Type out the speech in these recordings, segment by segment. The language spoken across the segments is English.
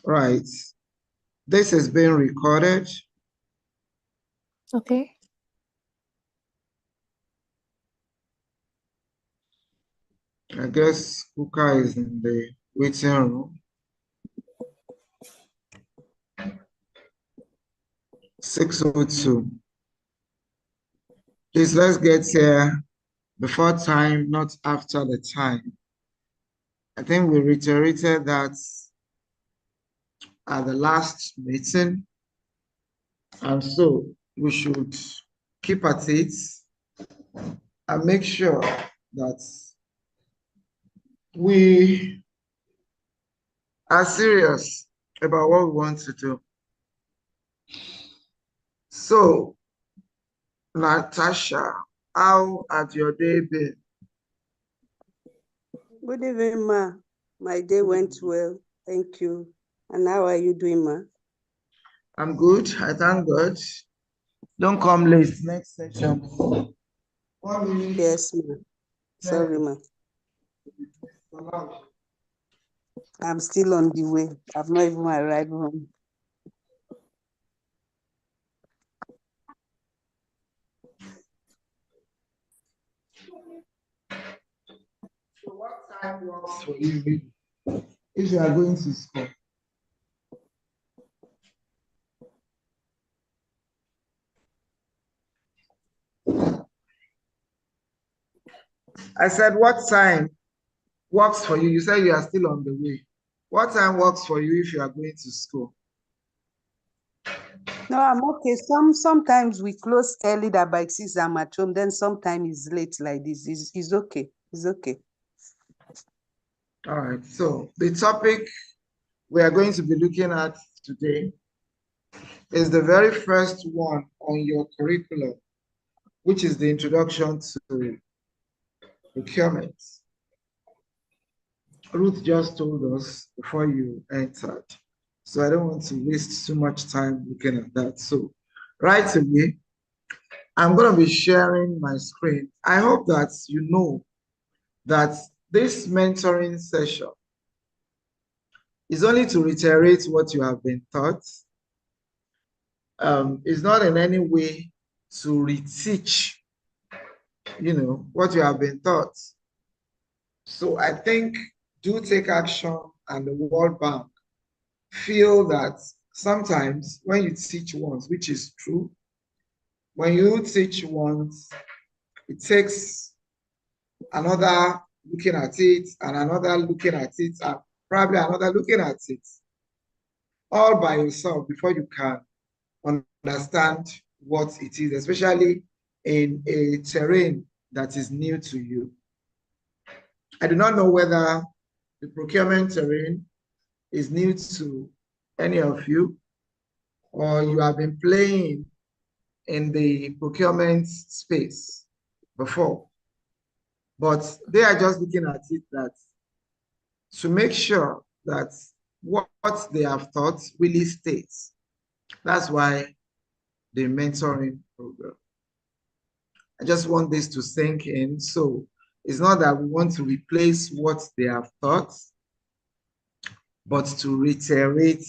Right. This is being recorded. Okay. I guess Kuka is in the waiting room. 6:02. Please, let's get here before time, not after the time. I think we reiterated that at the last meeting, and so we should keep at it and make sure that we are serious about what we want to do. So, Natasha, how had your day been? Good evening, ma. My day went well. Thank you. And how are you doing, ma? I'm good. I thank God. Don't come late next session. 1 minute. Yes, ma. Sorry, ma. I'm still on the way. I've not even arrived home. So what time works for you if you are going to school? I said, what time works for you? You said you are still on the way. What time works for you if you are going to school? No, I'm okay. Sometimes we close early that by 6 I'm at home. Then sometimes it's late like this. It's okay. It's okay. All right. So the topic we are going to be looking at today is the very first one on your curriculum, which is the introduction to procurement. Ruth just told us before you entered. So I don't want to waste too much time looking at that. So right away, I'm going to be sharing my screen. I hope that you know that this mentoring session is only to reiterate what you have been taught. It's not in any way to reteach, what you have been taught. So I think do take action, and the World Bank feel that sometimes when you teach once, which is true, when you teach once, it takes another looking at it and another looking at it and probably another looking at it all by yourself before you can understand what it is, especially in a terrain that is new to you. I do not know whether the procurement terrain is new to any of you, or you have been playing in the procurement space before. But they are just looking at it that to make sure that what they have taught really stays. That's why the mentoring program. I just want this to sink in. So it's not that we want to replace what they have taught, but to reiterate,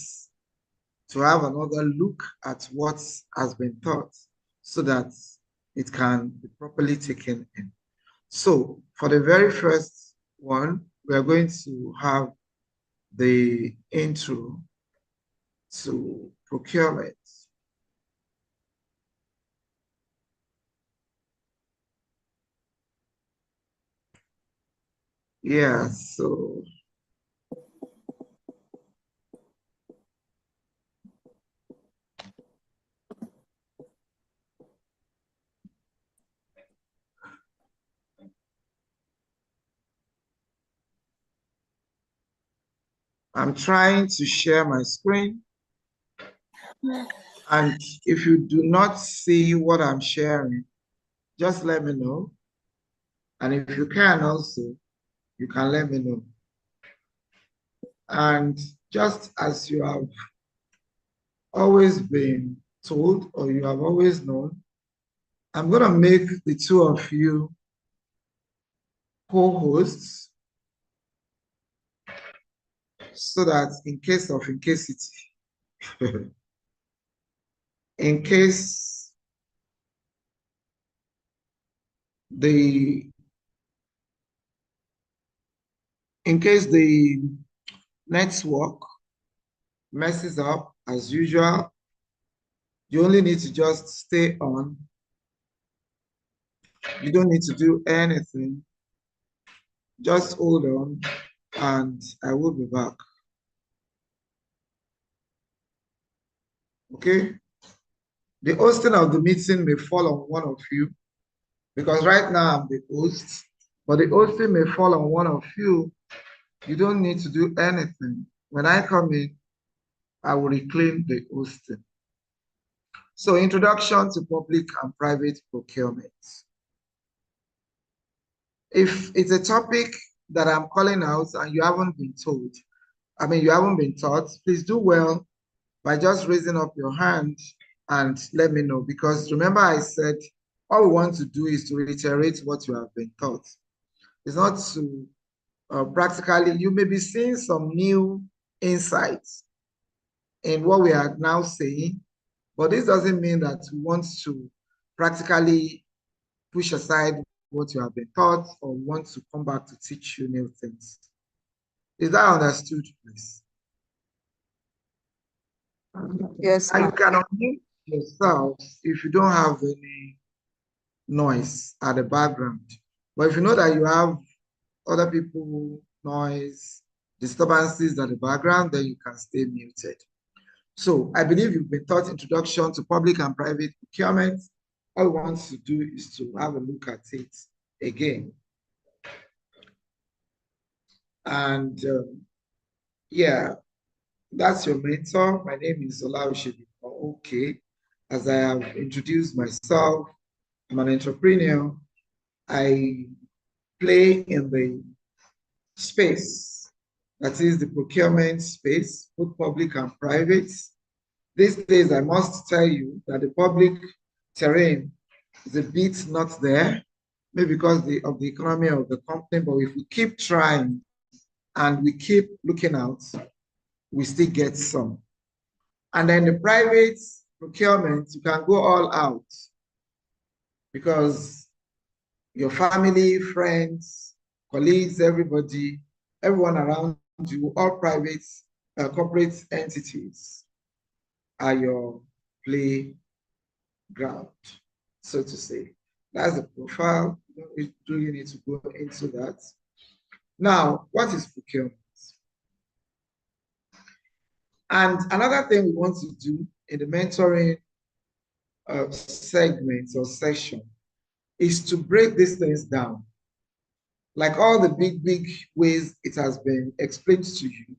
to have another look at what has been taught so that it can be properly taken in. So for the very first one, we are going to have the intro to procurement. Yeah, so I'm trying to share my screen. And if you do not see what I'm sharing, just let me know. And if you can also, you can let me know. And just as you have always been told, or you have always known, I'm going to make the two of you co-hosts. so that in case of incasity, in case the network messes up as usual, you only need to just stay on. You don't need to do anything. Just hold on and I will be back. Okay? The hosting of the meeting may fall on one of you because right now I'm the host, but the hosting may fall on one of you. You don't need to do anything. When I come in, I will reclaim the hosting. So, introduction to public and private procurement. If it's a topic that I'm calling out and you haven't been told, you haven't been taught, please do well by just raising up your hand and let me know. Because remember I said, all we want to do is to reiterate what you have been taught. It's not to practically, you may be seeing some new insights in what we are now saying, but this doesn't mean that we want to practically push aside what you have been taught or want to come back to teach you new things. Is that understood, please? Yes. And you can unmute yourselves if you don't have any noise at the background. But if you know that you have other people, noise, disturbances at the background, then you can stay muted. So I believe you've been taught introduction to public and private procurement. All we want to do is to have a look at it again. And yeah, that's your mentor. My name is Olaushebi. Okay, as I have introduced myself, I'm an entrepreneur. I play in the space, that is the procurement space, both public and private. These days, I must tell you that the public terrain is a bit not there, maybe because of the economy of the company, but if we keep trying and we keep looking out, we still get some. And then the private procurement, you can go all out because your family, friends, colleagues, everyone around you, all private corporate entities are your playground, so to say. That's the profile. You don't really need to go into that. Now, what is procurement? And another thing we want to do in the mentoring segment or section is to break these things down. Like all the big ways it has been explained to you,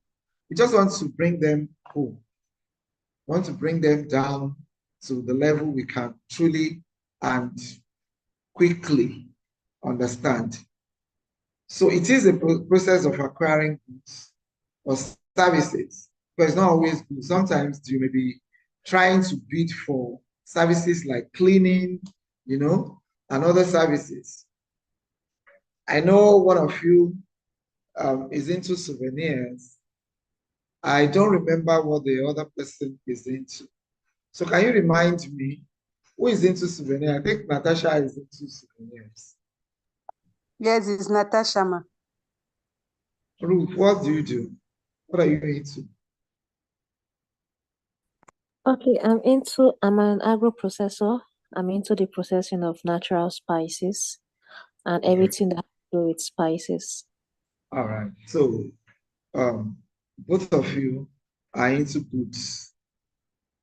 we just want to bring them home. We want to bring them down to the level we can truly and quickly understand. So it is a process of acquiring goods or services, but it's not always good. Sometimes you may be trying to bid for services like cleaning, and other services. I know one of you is into souvenirs. I don't remember what the other person is into. So can you remind me who is into souvenirs? I think Natasha is into souvenirs. Yes, it's Natasha, ma. Ruth, what do you do? What are you into? Okay, I'm an agro processor. I'm into the processing of natural spices and everything that has to do with spices. All right. So both of you are into goods,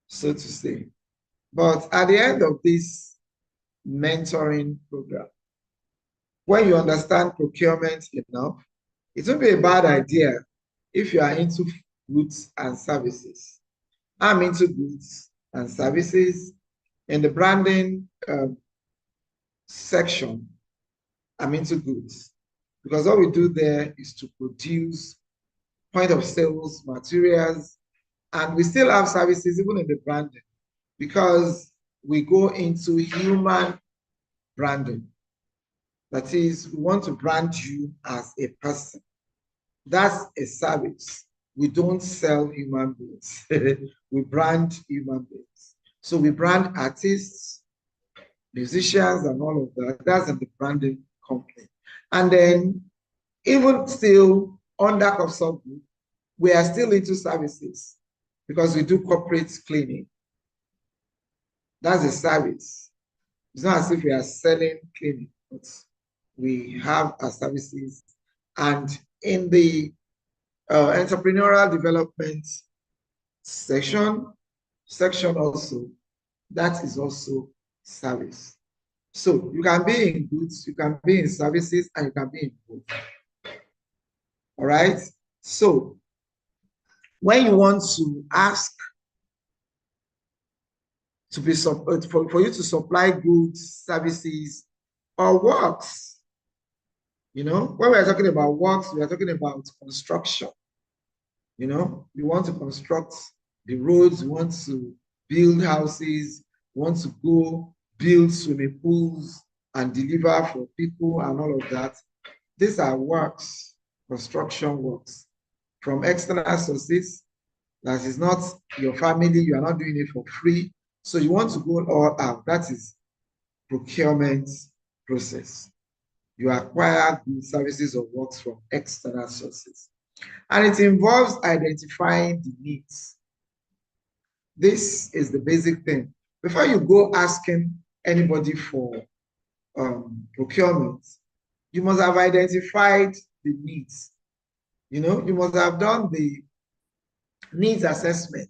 so to say. But at the end of this mentoring program, when you understand procurement enough, it won't be a bad idea if you are into goods and services. I'm into goods and services. In the branding section, I'm into goods because what we do there is to produce point of sales materials, and we still have services even in the branding because we go into human branding. That is, we want to brand you as a person. That's a service. we don't sell human beings. We brand human beings. So we brand artists, musicians, and all of that. That's in the branding company. And then even still under Consult Group, we are still into services because we do corporate cleaning. That's a service. It's not as if we are selling cleaning, but we have our services. And in the entrepreneurial development section also, that is also service. So you can be in goods, you can be in services, and you can be in both. All right. So when you want to ask to be for you to supply goods, services, or works, you know, when we're talking about works, we are talking about construction. You know, you want to construct the roads, you want to build houses, you want to go build swimming pools and deliver for people and all of that. These are works, construction works from external sources. That is not your family, you are not doing it for free. So you want to go all out. That is procurement process. You acquire goods, services, or works from external sources. And it involves identifying the needs. This is the basic thing. Before you go asking anybody for procurement, you must have identified the needs. You know, you must have done the needs assessment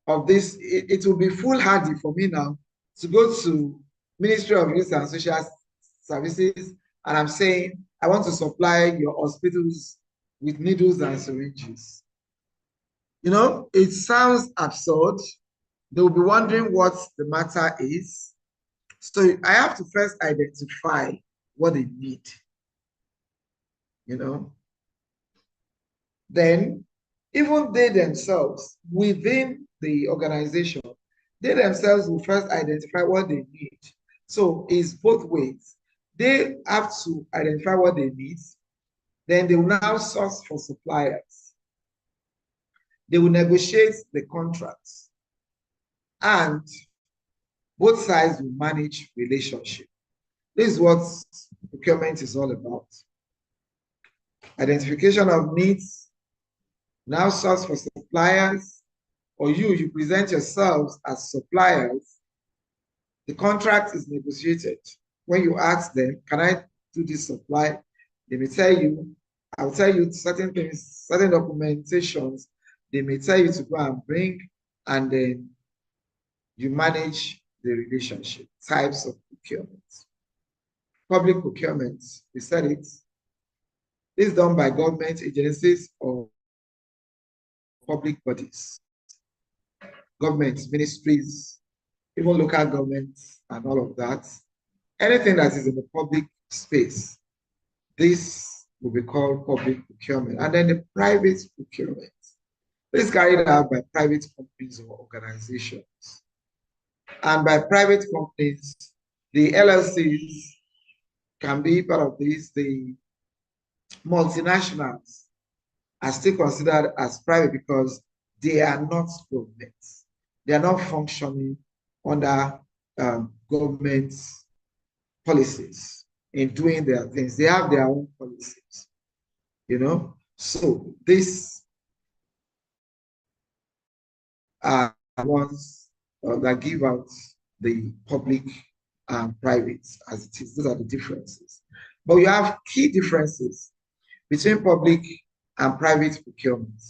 of this. It will be foolhardy for me now to go to Ministry of Youth and Social Services and I'm saying, I want to supply your hospitals with needles and syringes. You know, it sounds absurd. They will be wondering what the matter is. So I have to first identify what they need, you know. Then even they themselves within the organization, they themselves will first identify what they need. So it's both ways. They have to identify what they need. Then they will now source for suppliers. They will negotiate the contracts. And both sides will manage relationship. This is what procurement is all about. Identification of needs, now source for suppliers, or you present yourselves as suppliers. The contract is negotiated. When you ask them, can I do this supply? They may tell you, I'll tell you certain things, certain documentations, they may tell you to go and bring, and then you manage the relationship. Types of procurement. Public procurement, we said it, is done by government agencies or public bodies, governments, ministries, even local governments, and all of that. Anything that is in the public space, this will be called public procurement. And then the private procurement, this is carried out by private companies or organizations. And by private companies, the LLCs can be part of this. The multinationals are still considered as private because they are not governments. They are not functioning under government policies in doing their things. They have their own policies, you know. So these are ones that give out the public and private as it is. Those are the differences. But you have key differences between public and private procurement.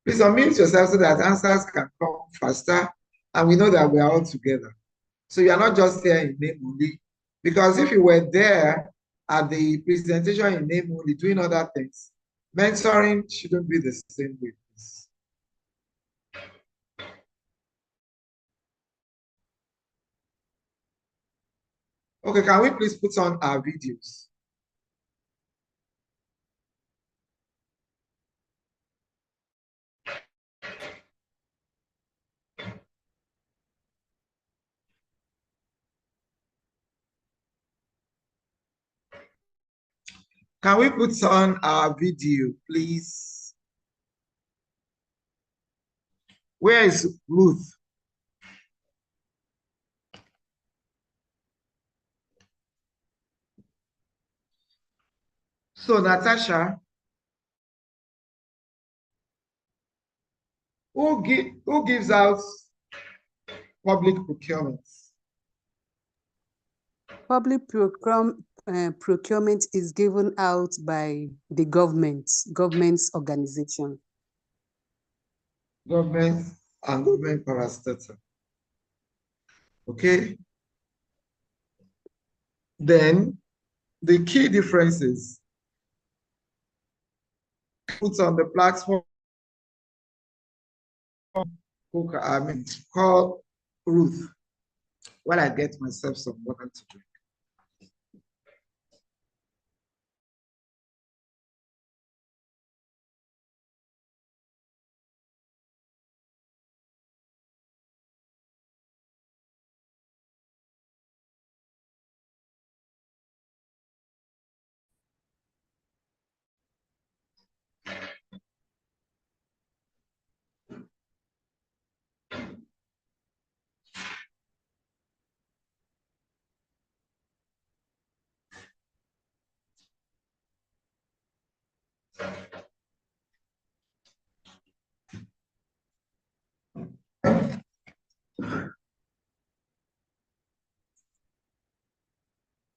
Please unmute yourself so that answers can come faster and we know that we are all together. So you are not just here in name only, because if you were there at the presentation in name only doing other things, mentoring shouldn't be the same with this. Okay, can we please put on our videos? Can we put on our video, please? Where is Ruth? So, Natasha, who gives out public procurement? Public procurement is given out by the government's organization. Government and government parastatal. Okay. Then the key differences put on the platform. Call Ruth while I get myself some water to drink.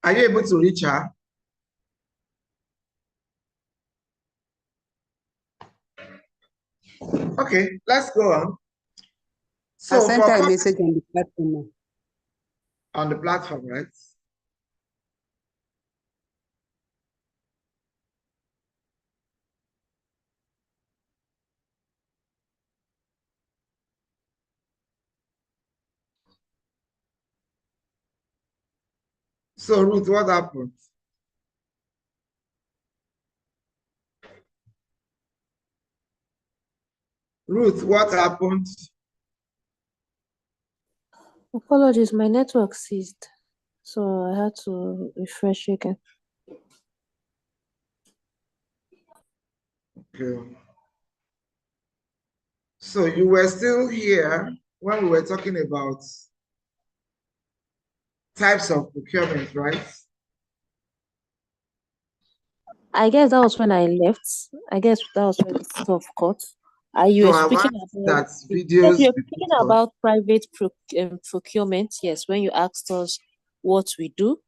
Are you able to reach her? Okay, let's go on. I sent her a message on the platform. On the platform, right? So, Ruth, what happened? Ruth, what happened? Apologies, my network ceased, so I had to refresh again. Okay. So you were still here when we were talking about types of procurement, right? I guess that was when I left. I guess that was when the stuff cut. You So were I've speaking asked about that yes, videos you're be speaking put on. about private procurement. Yes, when you asked us what we do,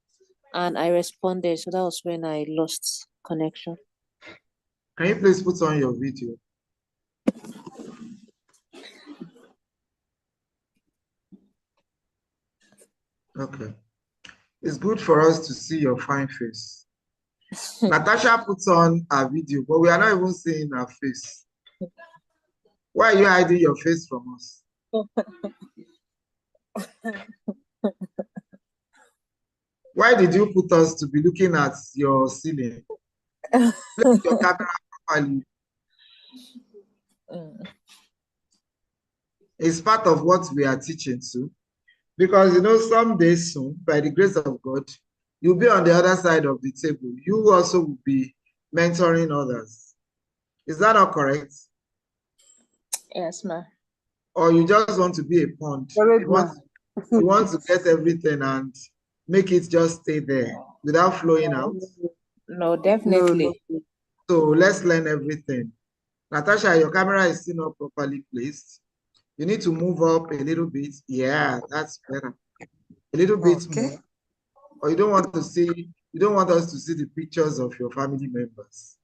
and I responded. So that was when I lost connection. Can you please put on your video? Okay. It's good for us to see your fine face. Natasha puts on her video, but we are not even seeing her face. Why are you hiding your face from us? Why did you put us to be looking at your ceiling? Place your camera properly. It's part of what we are teaching too. Because, you know, someday soon, by the grace of God, you'll be on the other side of the table. You also will be mentoring others. Is that not correct? Yes, ma'am. Or you just want to be a pond? You want to get everything and make it just stay there without flowing out? No, definitely. No. So let's learn everything. Natasha, your camera is still not properly placed. You need to move up a little bit. Yeah, that's better. A little bit more. Or you don't want us to see the pictures of your family members.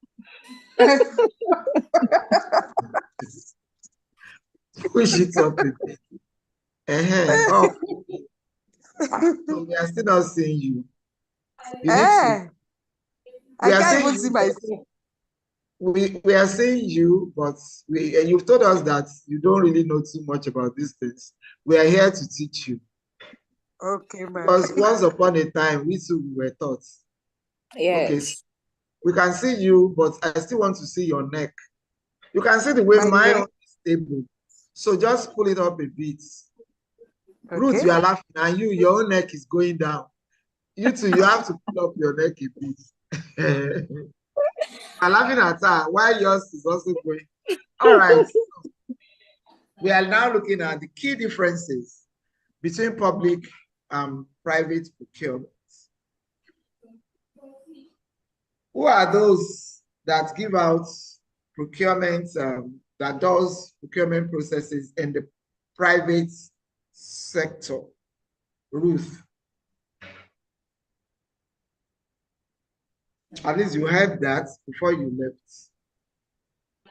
Push it up a bit. Up. So we are still not seeing you. You need to. I can't even see myself. We are seeing you, but you've told us that you don't really know too much about these things. We are here to teach you. Okay, ma'am. Because once upon a time, we too were taught. Yes. Okay, so we can see you, but I still want to see your neck. You can see the way my own is stable. So just pull it up a bit. Okay. Ruth, you are laughing, and your own neck is going down. You too, you have to pull up your neck a bit. I'm laughing at her. Why yours is also going? All right. We are now looking at the key differences between public and private procurement. Who are those that give out procurement, that does procurement processes in the private sector? Ruth, at least you heard that before you left.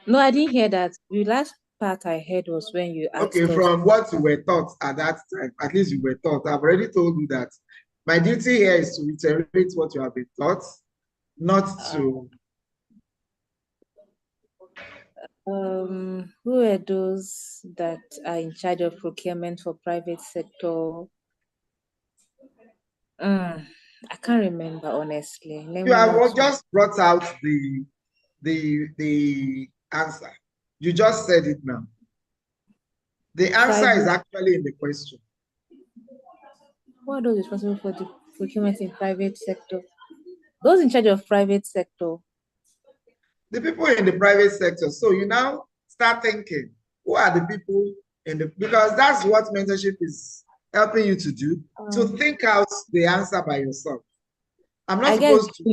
No, I didn't hear that. The last part I heard was when you asked Okay, us. from what you were taught at that time, at least you were taught. I've already told you that my duty here is to reiterate what you have been taught, not to. Who are those that are in charge of procurement for private sector? I can't remember honestly. You have just brought out the answer. You just said it now. The answer is actually in the question. What are those responsible for the procurement in private sector? Those in charge of private sector. The people in the private sector. So you now start thinking, who are the people in the, because that's what mentorship is helping you to do, to think out the answer by yourself. I'm not supposed to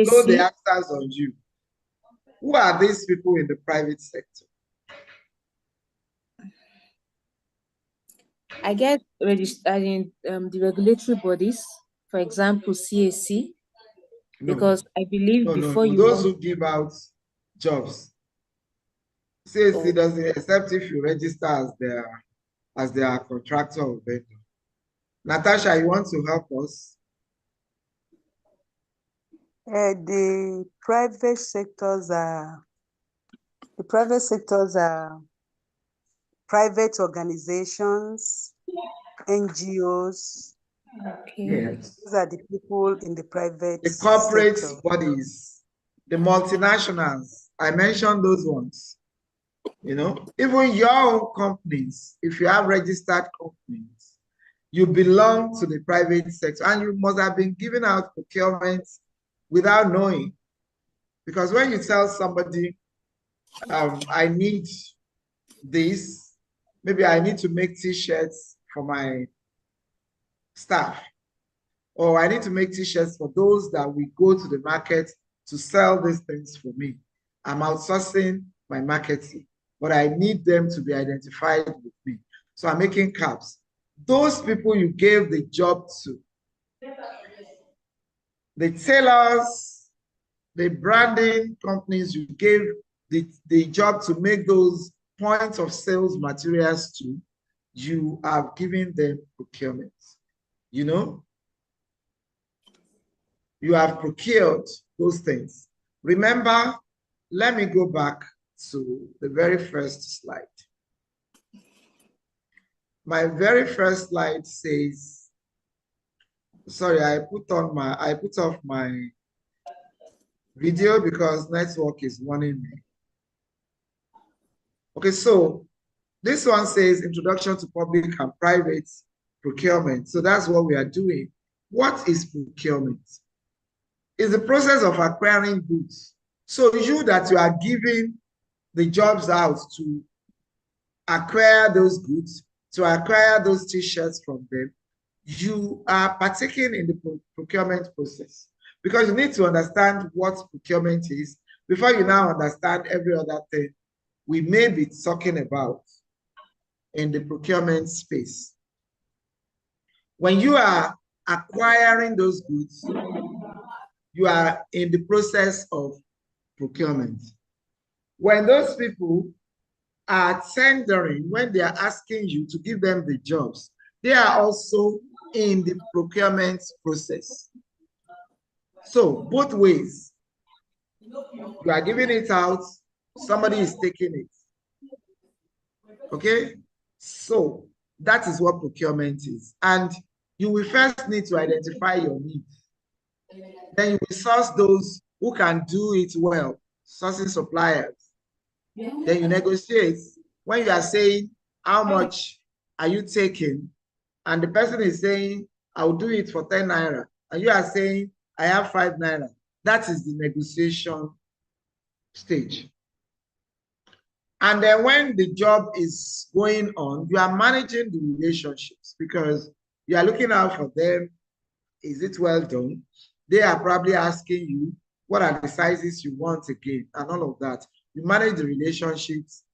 throw the answers on you. Who are these people in the private sector? I get registered in the regulatory bodies, for example, CAC, because I believe before you those who give out jobs. CAC doesn't, except if you register as their contractor or vendor. Natasha, you want to help us? The private sectors are private organizations, NGOs. Okay. Yes. Those are the people in the private The corporate sector. bodies, the multinationals. I mentioned those ones. You know, even your own companies, if you have registered companies, you belong to the private sector, and you must have been giving out procurement without knowing. Because when you tell somebody, I need this, maybe I need to make t-shirts for my staff, or I need to make t-shirts for those that we go to the market to sell these things for me. I'm outsourcing my marketing, but I need them to be identified with me. So I'm making caps. Those people you gave the job to, the tailors, the branding companies you gave the job to make those point of sales materials to, you are giving them procurement. You know, you have procured those things. Remember, let me go back to the very first slide. My very first slide says, sorry, I put off my video because network is warning me. Okay, so this one says Introduction to Public and Private Procurement. So that's what we are doing. What is procurement? It's the process of acquiring goods. So you that you are giving the jobs out to acquire those goods, to acquire those t-shirts from them, you are partaking in the procurement process, because you need to understand what procurement is before you now understand every other thing we may be talking about in the procurement space. When you are acquiring those goods, you are in the process of procurement. When those people are tendering, when they are asking you to give them the jobs, they are also in the procurement process. So both ways, you are giving it out, somebody is taking it. Okay, so that is what procurement is. And you will first need to identify your needs. Then you will source those who can do it well, sourcing suppliers. Then you negotiate. When you are saying, how much are you taking? And the person is saying, I'll do it for 10 naira. And you are saying, I have 5 naira. That is the negotiation stage. And then when the job is going on, you are managing the relationships because you are looking out for them. Is it well done? They are probably asking you, what are the sizes you want again, and all of that. You manage the relationships,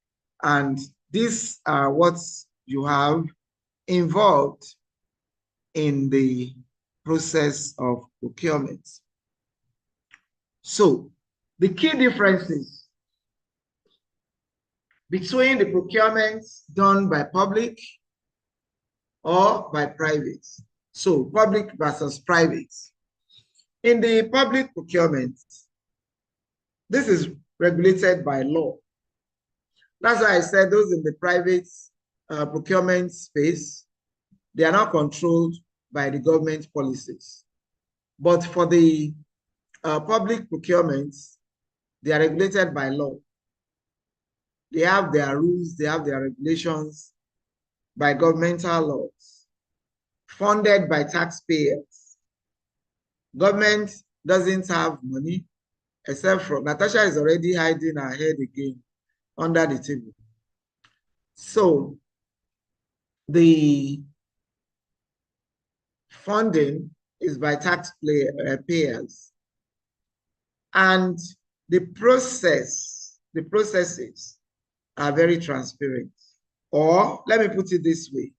and these are what you have involved in the process of procurement. So the key differences between the procurements done by public or by private. So public versus private. In the public procurement, this is regulated by law. That's why I said those in the private procurement space, they are not controlled by the government policies. But for the public procurements, they are regulated by law. They have their rules, they have their regulations by governmental laws, funded by taxpayers. Government doesn't have money, except for Natasha is already hiding her head again under the table. So the funding is by taxpayers, and the processes are very transparent. Or let me put it this way,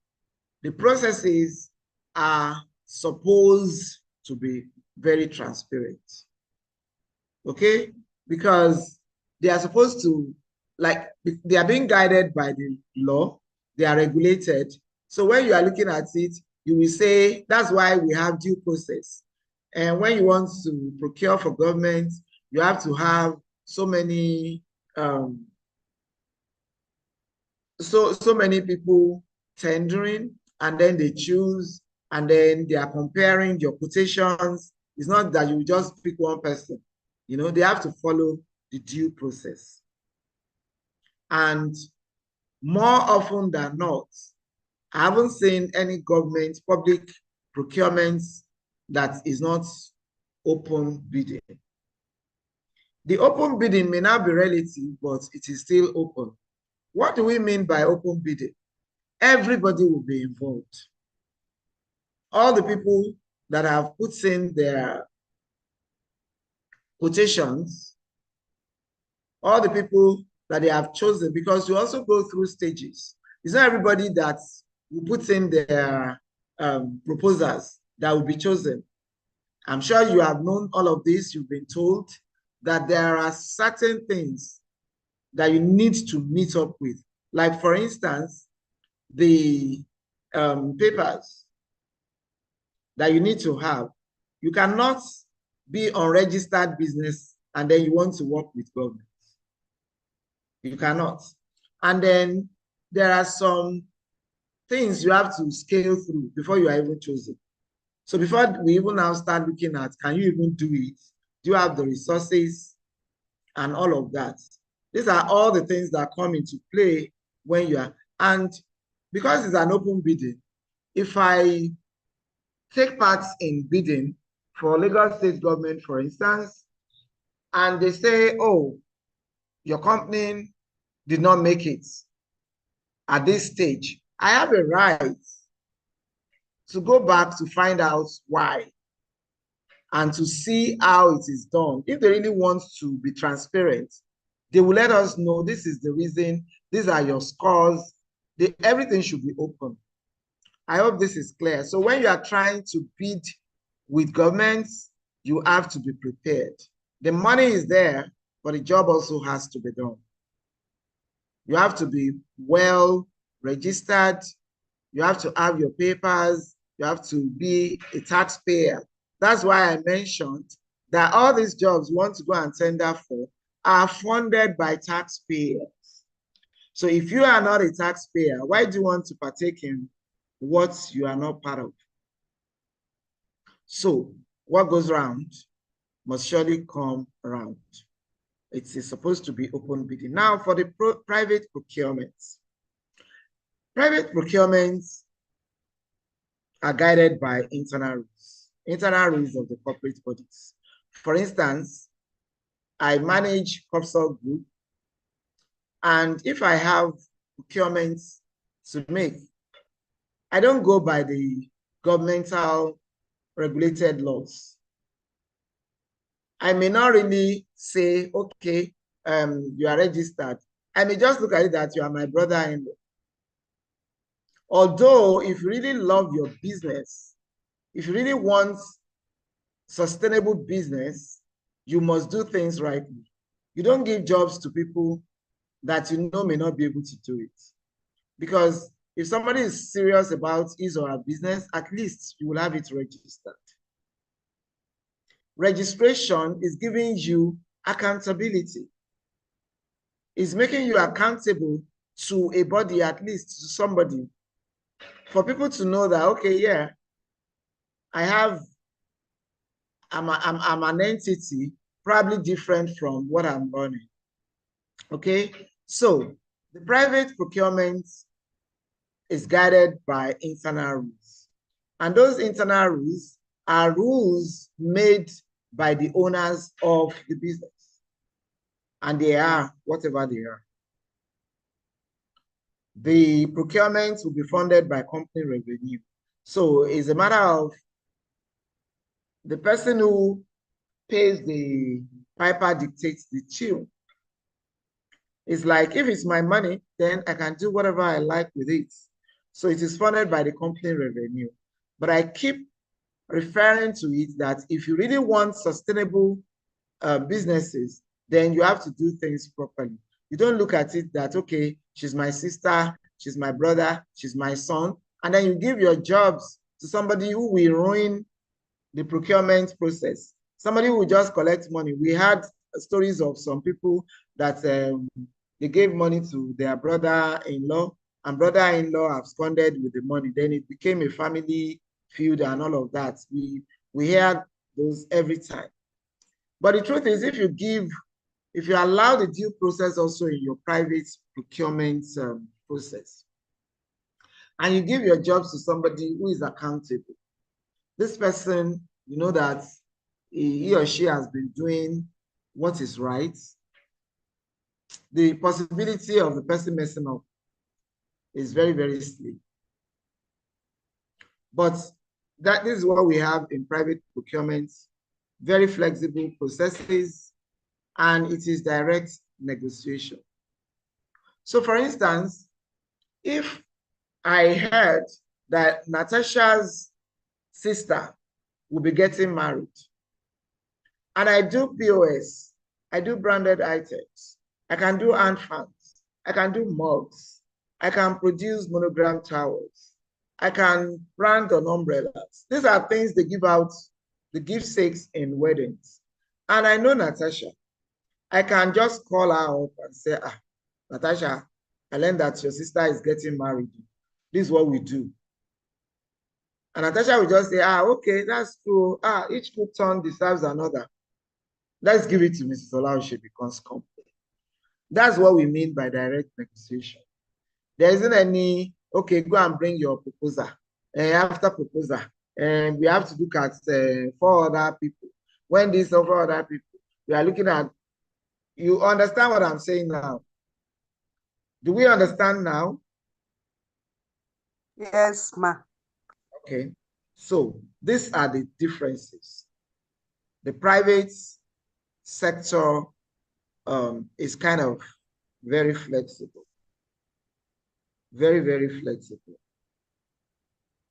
the processes are supposed to be very transparent. Okay? Because they are supposed to, like, they are being guided by the law, they are regulated. So when you are looking at it, you will say, that's why we have due process. And when you want to procure for government, you have to have so many so many people tendering, and then they choose, and then they are comparing your quotations. It's not that you just pick one person. You know, they have to follow the due process. And more often than not, I haven't seen any government public procurements that is not open bidding. The open bidding may not be relative, but it is still open. What do we mean by open bidding? Everybody will be involved. All the people that have put in their quotations, all the people that they have chosen, because you also go through stages. It's not everybody that will put in their proposals that will be chosen. I'm sure you have known all of this. You've been told that there are certain things that you need to meet up with. Like, for instance, the papers that you need to have. You cannot be unregistered business and then you want to work with government. You cannot. And then there are some things you have to scale through before you are even chosen. So before we even now start looking at, can you even do it? Do you have the resources and all of that? These are all the things that come into play when you are, and because it's an open bidding, if I take part in bidding for Lagos State government, for instance, and they say, oh, your company did not make it at this stage, I have a right to go back to find out why and to see how it is done. If they really want to be transparent, they will let us know this is the reason, these are your scores, everything should be open. I hope this is clear. So when you are trying to bid with governments, you have to be prepared. The money is there, but the job also has to be done. You have to be well registered. You have to have your papers. You have to be a taxpayer. That's why I mentioned that all these jobs you want to go and tender for are funded by taxpayers. So if you are not a taxpayer, why do you want to partake in what you are not part of? So what goes around must surely come around. It is supposed to be open bidding. Now for the private procurements. Private procurements are guided by internal rules of the corporate bodies. For instance, I manage Copsol Group, and if I have procurements to make, I don't go by the governmental regulated laws. I may not really say, okay, you are registered. I may just look at it that you are my brother-in-law. Although, if you really love your business, if you really want sustainable business, you must do things rightly. You don't give jobs to people that you know may not be able to do it. Because if somebody is serious about his or her business, at least you will have it registered. Registration is giving you accountability. It's making you accountable to a body, at least to somebody, for people to know that, okay, yeah, I'm an entity probably different from what I'm running. Okay, so the private procurement is guided by internal rules. And those internal rules are rules made by the owners of the business. And they are whatever they are. The procurement will be funded by company revenue. So it's a matter of the person who pays the piper dictates the tune. It's like, if it's my money, then I can do whatever I like with it. So it is funded by the company revenue. But I keep referring to it that if you really want sustainable businesses, then you have to do things properly. You don't look at it that, okay, she's my sister, she's my brother, she's my son, and then you give your jobs to somebody who will ruin the procurement process. Somebody who will just collect money. We had stories of some people that they gave money to their brother-in-law, and brother-in-law absconded with the money. Then it became a family feud and all of that. We hear those every time. But the truth is, if you allow the due process also in your private procurement process, and you give your jobs to somebody who is accountable, this person, you know that he or she has been doing what is right, the possibility of the person messing up is very, very slim. But this is what we have in private procurement: very flexible processes, and it is direct negotiation. So for instance, if I heard that Natasha's sister will be getting married, and I do POS, I do branded items, I can do hand fans, I can do mugs, I can produce monogram towels, I can brand on umbrellas. These are things they give out, the givesakes in weddings. And I know Natasha. I can just call her up and say, Natasha, I learned that your sister is getting married. This is what we do. And Natasha will just say, okay, that's cool. Each good turn deserves another. Let's give it to Mrs. Olaoshe becomes company. That's what we mean by direct negotiation. There isn't any, okay, go and bring your proposal. After proposal, we have to look at 4 other people. When these 4 other people, we are looking at, you understand what I'm saying now? Do we understand now? Yes, ma. Okay. So these are the differences. The private sector is kind of very flexible. Very, very flexible.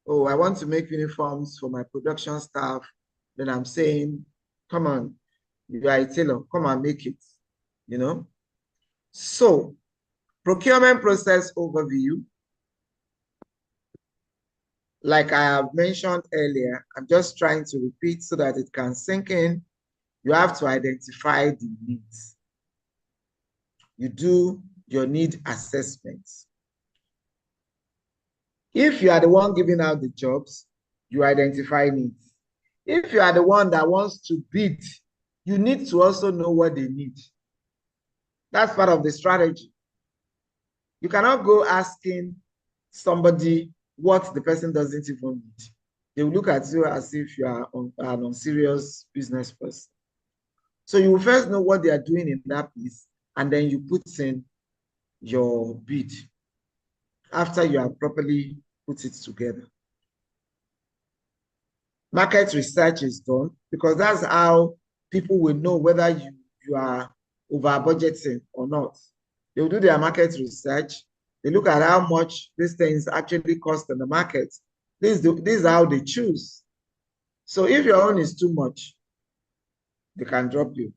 Oh, I want to make uniforms for my production staff. Then I'm saying, come on, you are a tailor, come and make it, you know? So, procurement process overview. Like I have mentioned earlier, I'm just trying to repeat so that it can sink in. You have to identify the needs. You do your need assessments. If you are the one giving out the jobs, you identify needs. If you are the one that wants to bid, you need to also know what they need. That's part of the strategy. You cannot go asking somebody what the person doesn't even need. They will look at you as if you are an unserious business person. So you will first know what they are doing in that place, and then you put in your bid after you have properly put it together. Market research is done because that's how people will know whether you are over budgeting or not. They will do their market research. They look at how much these things actually cost in the market. This is how they choose. So if your own is too much, they can drop you.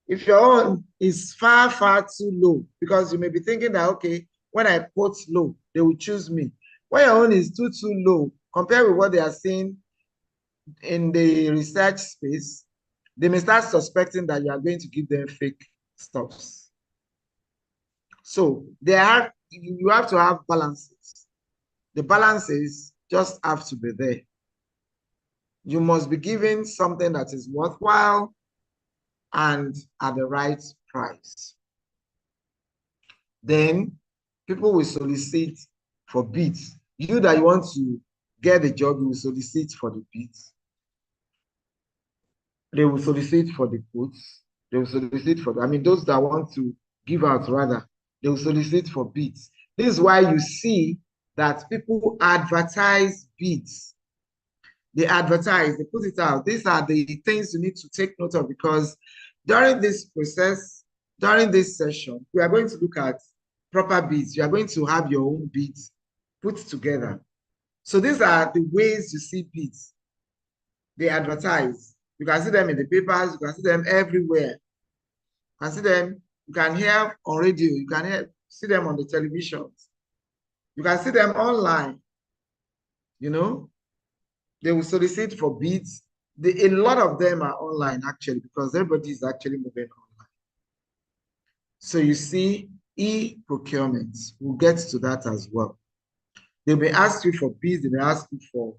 If your own is far, far too low, because you may be thinking that, okay, when I quote low, they will choose me. When your own is too low, compared with what they are seeing in the research space, they may start suspecting that you are going to give them fake stuffs. So you have to have balances. The balances just have to be there. You must be given something that is worthwhile and at the right price. Then people will solicit for bids. You that you want to get the job, you will solicit for the bids. They will solicit for the quotes. They will solicit for, those that want to give out rather, they will solicit for bids. This is why you see that people advertise bids. They advertise, they put it out. These are the things you need to take note of, because during this process, during this session, we are going to look at proper bids. You are going to have your own bids put together. So these are the ways you see bids. They advertise. You can see them in the papers. You can see them everywhere. You can see them. You can hear on radio. You can see them on the televisions. You can see them online. They will solicit for bids. A lot of them are online actually, because everybody is actually moving online. So you see e-procurement. We'll get to that as well. They may ask you for bids. They may ask you for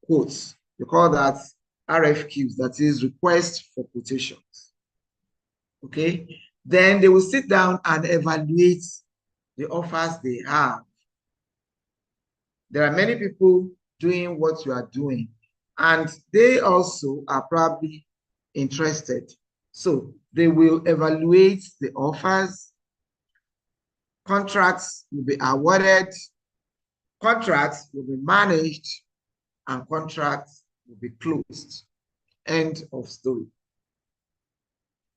quotes. We call that RFQs, that is request for quotations. Okay. Then they will sit down and evaluate the offers they have. There are many people doing what you are doing, and they also are probably interested. So they will evaluate the offers. Contracts will be awarded, contracts will be managed, and contracts will be closed. End of story.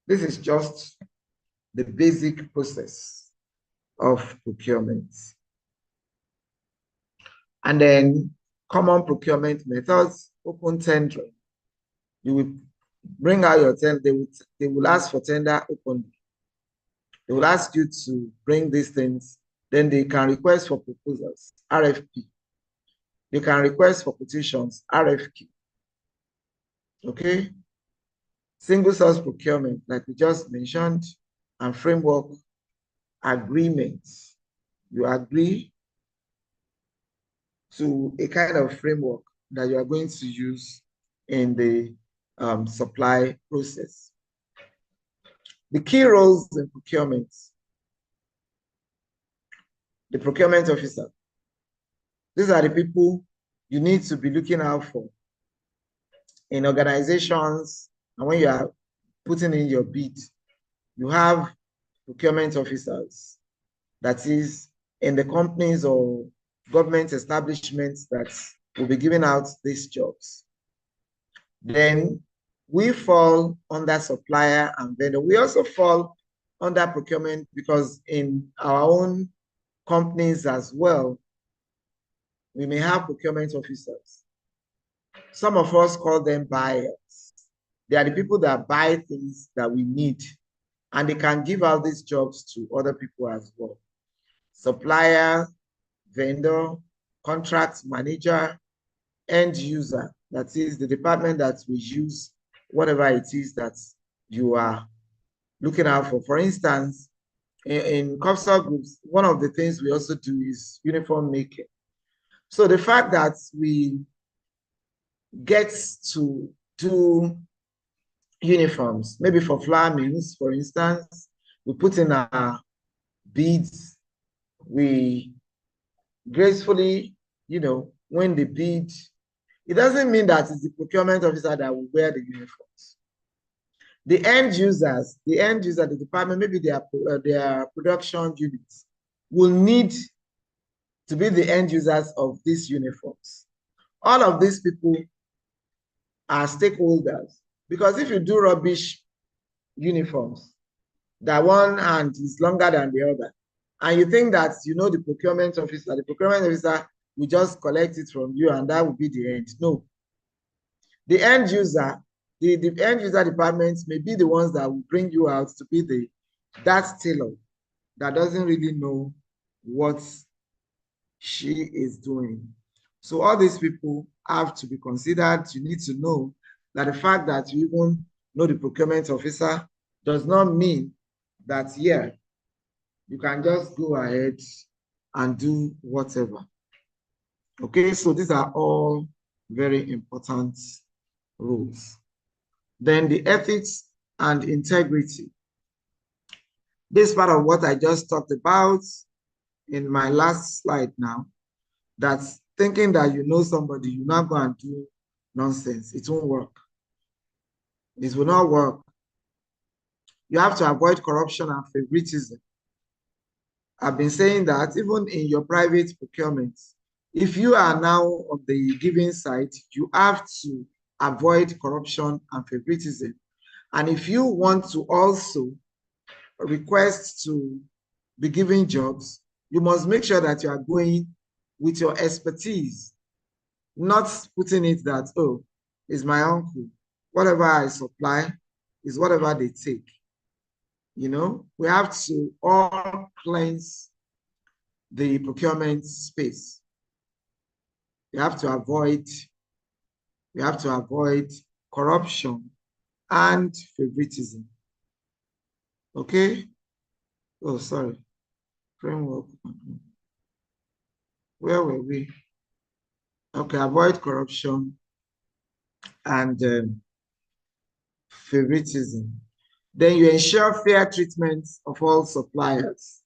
This is just the basic process of procurement. And then common procurement methods, open tendering. You will bring out your tender. They will ask for tender openly. They will ask you to bring these things. Then they can request for proposals, RFP. They can request for petitions, RFQ. Okay. Single source procurement, like we just mentioned, and framework agreements. You agree to a kind of framework that you are going to use in the supply process. The key roles in procurement: the procurement officer. These are the people you need to be looking out for in organizations, and when you are putting in your bid, you have procurement officers, that is in the companies or government establishments that will be giving out these jobs. Then we fall under supplier and vendor. We also fall under procurement because in our own companies as well, we may have procurement officers. Some of us call them buyers. They are the people that buy things that we need, and they can give out these jobs to other people as well. Supplier, vendor, contract manager, end user, that is the department that we use whatever it is that you are looking out for. For instance, in COPSA groups, one of the things we also do is uniform making. So the fact that we get to do uniforms, maybe for flour mills, for instance, we put in our bids, we gracefully, win the bid. It doesn't mean that it's the procurement officer that will wear the uniforms. The end users, the department, maybe their production units will need to be the end users of these uniforms. All of these people are stakeholders, because if you do rubbish uniforms, that one hand is longer than the other, and you think that you know the procurement officer will just collect it from you and that will be the end. No. The end user, the end user departments may be the ones that will bring you out to be that tailor that doesn't really know what she is doing. So all these people have to be considered. You need to know that the fact that you even know the procurement officer does not mean that, yeah, you can just go ahead and do whatever. Okay, so these are all very important rules. Then the ethics and integrity. This part of what I just talked about in my last slide now, that's thinking that you know somebody, you're not going to do nonsense. It won't work. This will not work. You have to avoid corruption and favoritism. I've been saying that even in your private procurement, if you are now on the giving side, you have to avoid corruption and favoritism. And if you want to also request to be given jobs, you must make sure that you are going with your expertise, not putting it that, oh, it's my uncle. Whatever I supply is whatever they take. You know, we have to all cleanse the procurement space. We have to avoid corruption and favoritism. Okay? Oh, sorry. Framework. Where were we? Okay, avoid corruption and favoritism. Then you ensure fair treatment of all suppliers.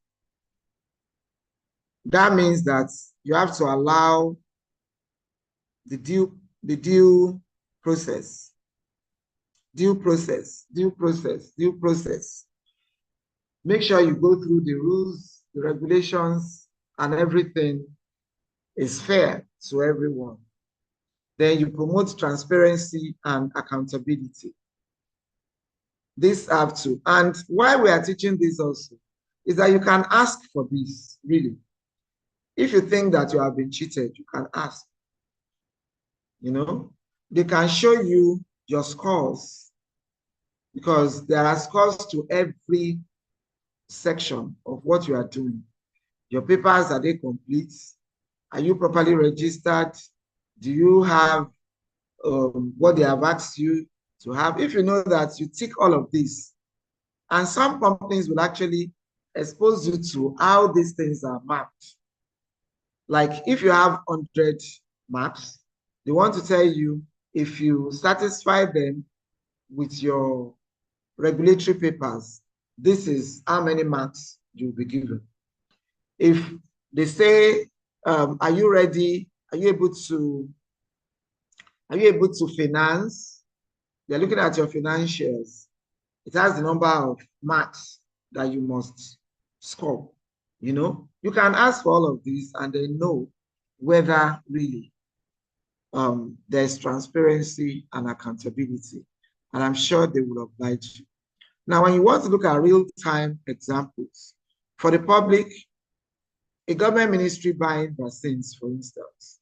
That means that you have to allow the due process. Make sure you go through the rules, the regulations, and everything is fair to everyone. Then you promote transparency and accountability. This have to. And why we are teaching this also is that you can ask for this, really. If you think that you have been cheated, you can ask. You know, they can show you your scores, because there are scores to every section of what you are doing. Your papers, are they complete? Are you properly registered? Do you have what they have asked you to have? If you know that you tick all of this, and some companies will actually expose you to how these things are mapped. Like if you have 100 maps, they want to tell you if you satisfy them with your regulatory papers, this is how many marks you'll be given. If they say, are you ready? Are you able to finance? They're looking at your financials. It has the number of marks that you must score. You know, you can ask for all of these and they know whether really there's transparency and accountability. And I'm sure they will oblige you. Now, when you want to look at real-time examples, for the public, a government ministry buying vaccines, for instance,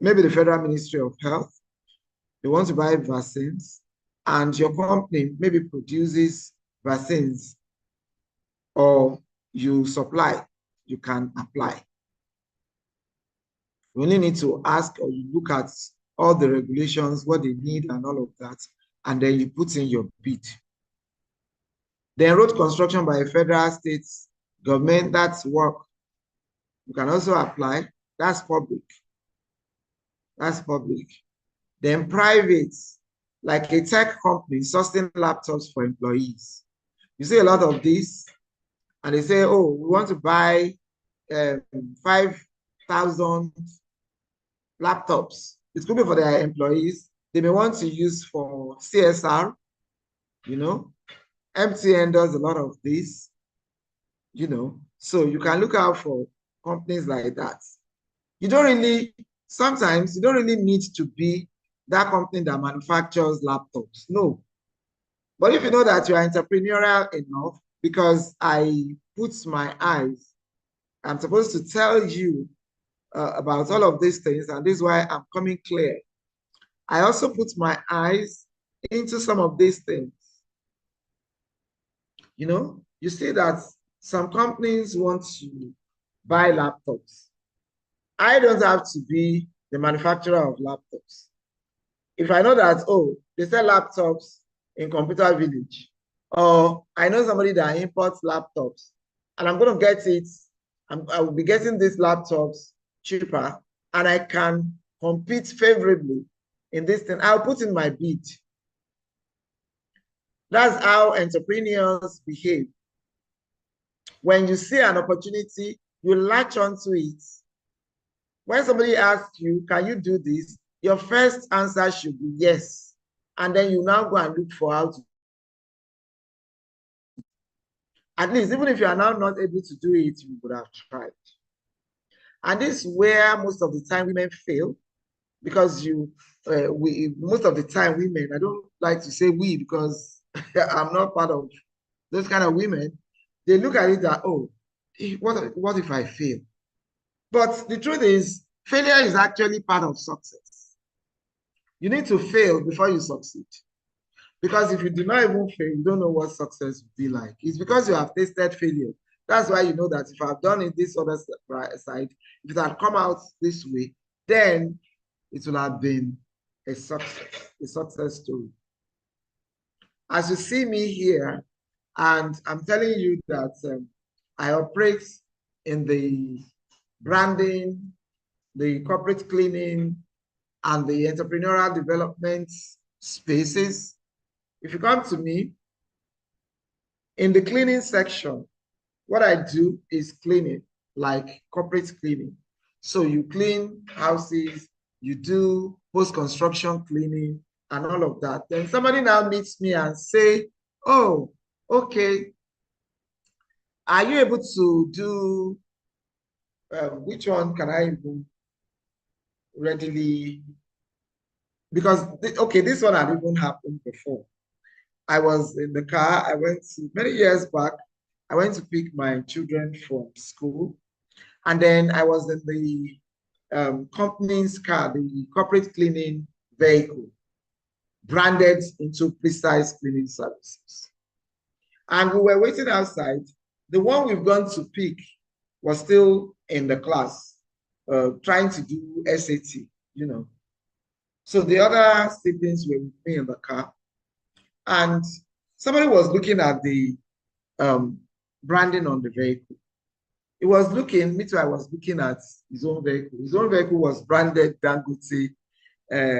maybe the Federal Ministry of Health, they want to buy vaccines, and your company maybe produces vaccines or you supply, you can apply. You only need to ask, or you look at all the regulations, what they need and all of that, and then you put in your bid. Then road construction by a federal, state government, that's work. You can also apply, that's public. That's public. Then private, like a tech company sourcing laptops for employees. You see a lot of this, and they say, oh, we want to buy 5,000 laptops. It could be for their employees. They may want to use for CSR, you know. MTN does a lot of this, so you can look out for companies like that. Sometimes you don't really need to be that company that manufactures laptops. No. But if you know that you are entrepreneurial enough, because I put my eyes, I'm supposed to tell you about all of these things, and this is why I'm coming clear. I also put my eyes into some of these things. You see that some companies want to buy laptops. I don't have to be the manufacturer of laptops. If I know that, oh, they sell laptops in Computer Village, or I know somebody that imports laptops, and I'm going to get it, I will be getting these laptops cheaper, and I can compete favorably in this thing, I'll put in my bid. That's how entrepreneurs behave. When you see an opportunity, you latch onto it. When somebody asks you, can you do this? Your first answer should be yes. And then you now go and look for how to. At least, even if you are now not able to do it, you would have tried. And this is where most of the time women fail, because most of the time women, I don't like to say we because I'm not part of those kind of women. They look at it that, oh, what if I fail? But the truth is, failure is actually part of success. You need to fail before you succeed. Because if you do not even fail, you don't know what success would be like. It's because you have tasted failure. That's why you know that if I've done it this other side, if it had come out this way, then it will have been a success story. As you see me here, and I'm telling you that I operate in the branding, the corporate cleaning, and the entrepreneurial development spaces. If you come to me, in the cleaning section, what I do is cleaning, like corporate cleaning. So you clean houses, you do post-construction cleaning and all of that. Then somebody now meets me and say, oh, okay, are you able to do, which one can I even readily, because, okay, this one had even happened before. I was in the car, many years back, I went to pick my children from school. And then I was in the company's car, the corporate cleaning vehicle, branded into Precise Cleaning Services. And we were waiting outside. The one we've gone to pick was still in the class, trying to do SAT, So the other siblings were with me in the car. And somebody was looking at the branding on the vehicle. He was looking, me too, I was looking at his own vehicle. His own vehicle was branded Dangote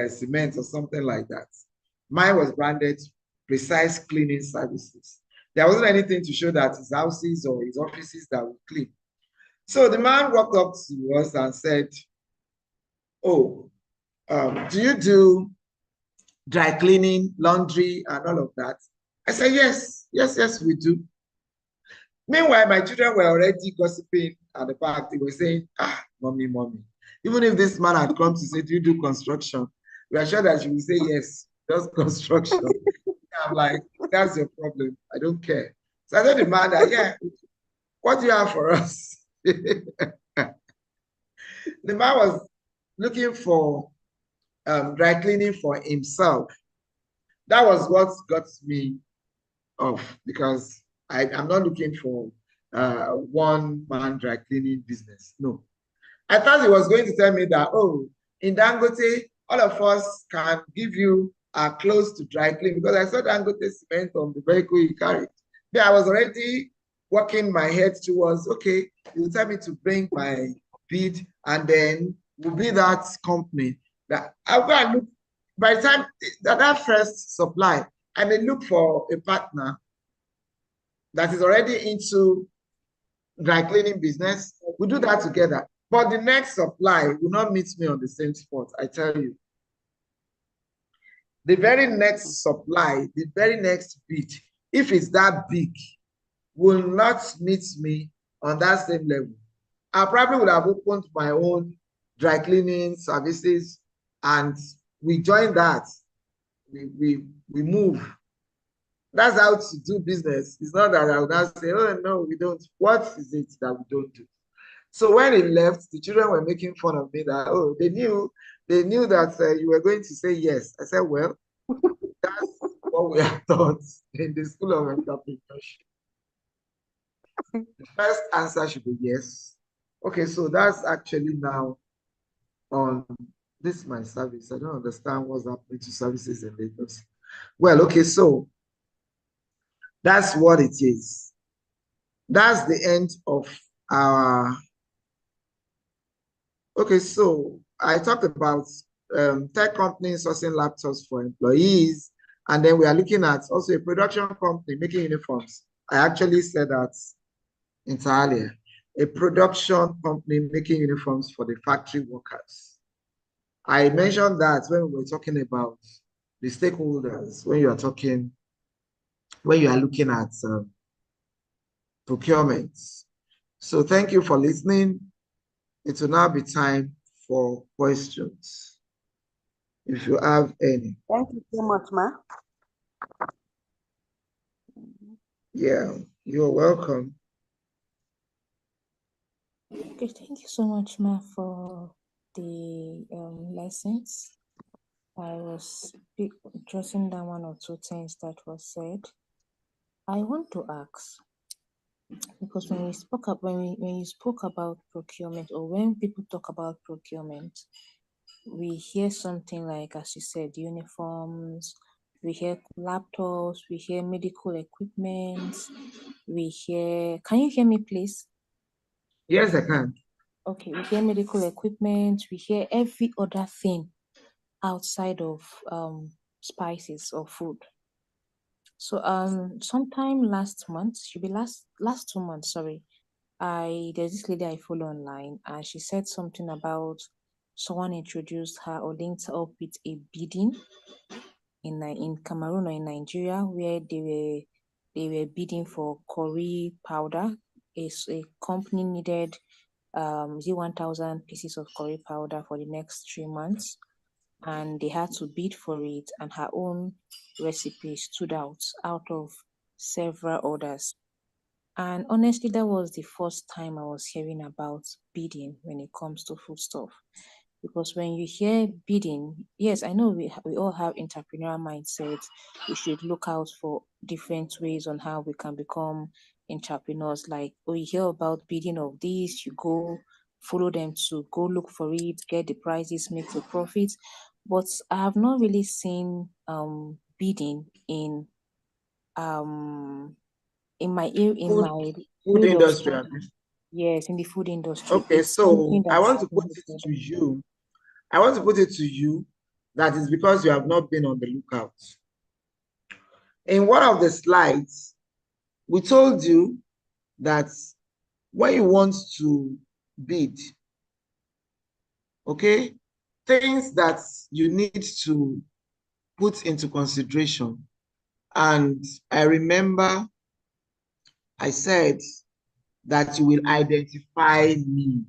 Cement or something like that. Mine was branded Precise Cleaning Services. There wasn't anything to show that his houses or his offices that would clean. So the man walked up to us and said, oh, do you do dry cleaning, laundry, and all of that? I said, yes, we do. Meanwhile, my children were already gossiping at the back. They were saying, mommy. Even if this man had come to say, do you do construction? We are sure that she will say, yes, just construction. I'm like, that's your problem. I don't care. So I told the man that, yeah, what do you have for us? The man was looking for dry cleaning for himself. That was what got me off, because I'm not looking for one-man dry cleaning business. No. I thought he was going to tell me that, oh, in Dangote, all of us can give you our clothes to dry clean, because I saw Dangote cement on the vehicle he carried. Then I was already working my head towards, okay, you tell me to bring my bid, and then we'll be that company that I'll go and look. By the time that first supply, I may look for a partner that is already into dry cleaning business. We do that together. But the next supply will not meet me on the same spot, I tell you. the very next supply, the very next bid, if it's that big, will not meet me on that same level. I probably would have opened my own dry cleaning services, and we join that. We move. That's how to do business. It's not that I would not say, oh no, we don't. What is it that we don't do? So when he left, the children were making fun of me that, oh, they knew that you were going to say yes. I said, well, that's what we are taught in the school of entrepreneurship. The first answer should be yes. Okay, so that's actually now on this my service. I don't understand what's happening to services in Lagos. Well, okay, so that's what it is. That's the end of our. Okay, so I talked about tech companies sourcing laptops for employees, and then we are looking at also a production company making uniforms. I actually said that entirely. A production company making uniforms for the factory workers. I mentioned that when we were talking about the stakeholders, when you are looking at procurement. So thank you for listening. It will now be time for questions, if you have any. Thank you so much, Ma. Yeah, you're welcome. Okay, thank you so much, Ma, for the lessons. I was jotting down one or two things that was said. I want to ask, because when you spoke about procurement, or when people talk about procurement, we hear something like, as you said, uniforms, we hear laptops, we hear medical equipment, we hear. Can you hear me, please? Yes, I can. Okay, we hear medical equipment, we hear every other thing outside of spices or food. So sometime last month, should be last 2 months, sorry. There's this lady I follow online, and she said something about someone introduced her or linked her up with a bidding in Cameroon or in Nigeria, where they were bidding for curry powder. A company needed 1,000 pieces of curry powder for the next 3 months, and they had to bid for it, and her own recipe stood out of several others. And honestly, that was the first time I was hearing about bidding when it comes to food stuff. Because when you hear bidding, yes, I know we all have entrepreneurial mindsets. We should look out for different ways on how we can become entrepreneurs. Like, oh, you hear about bidding of this, you go follow them to go look for it, get the prices, make the profits. But I have not really seen bidding in my Food field of industry. study. Yes, in the food industry. Okay, It's something so I that's want to put it to you. I want to put it to you that is because you have not been on the lookout. In one of the slides, we told you that when you want to bid, okay, things that you need to put into consideration. And I remember I said that you will identify needs.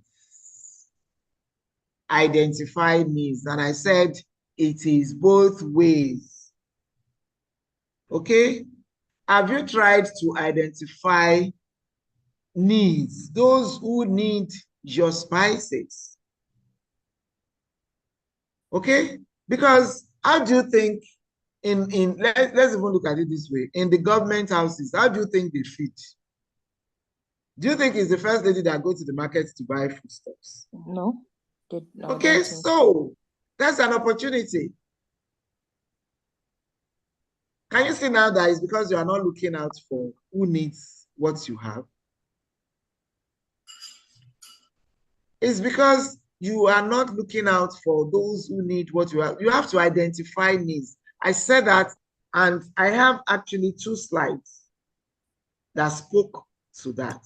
Identify needs. And I said it is both ways. Okay? Have you tried to identify needs? Those who need your spices. Okay? Because how do you think let's even look at it this way. In the government houses, how do you think they feed? Do you think it's the first lady that goes to the market to buy foodstuffs? No. Okay, so that's an opportunity. Can you see now that it's because you are not looking out for who needs what you have? It's because you are not looking out for those who need what you have. You have to identify needs. I said that, and I have actually 2 slides that spoke to that.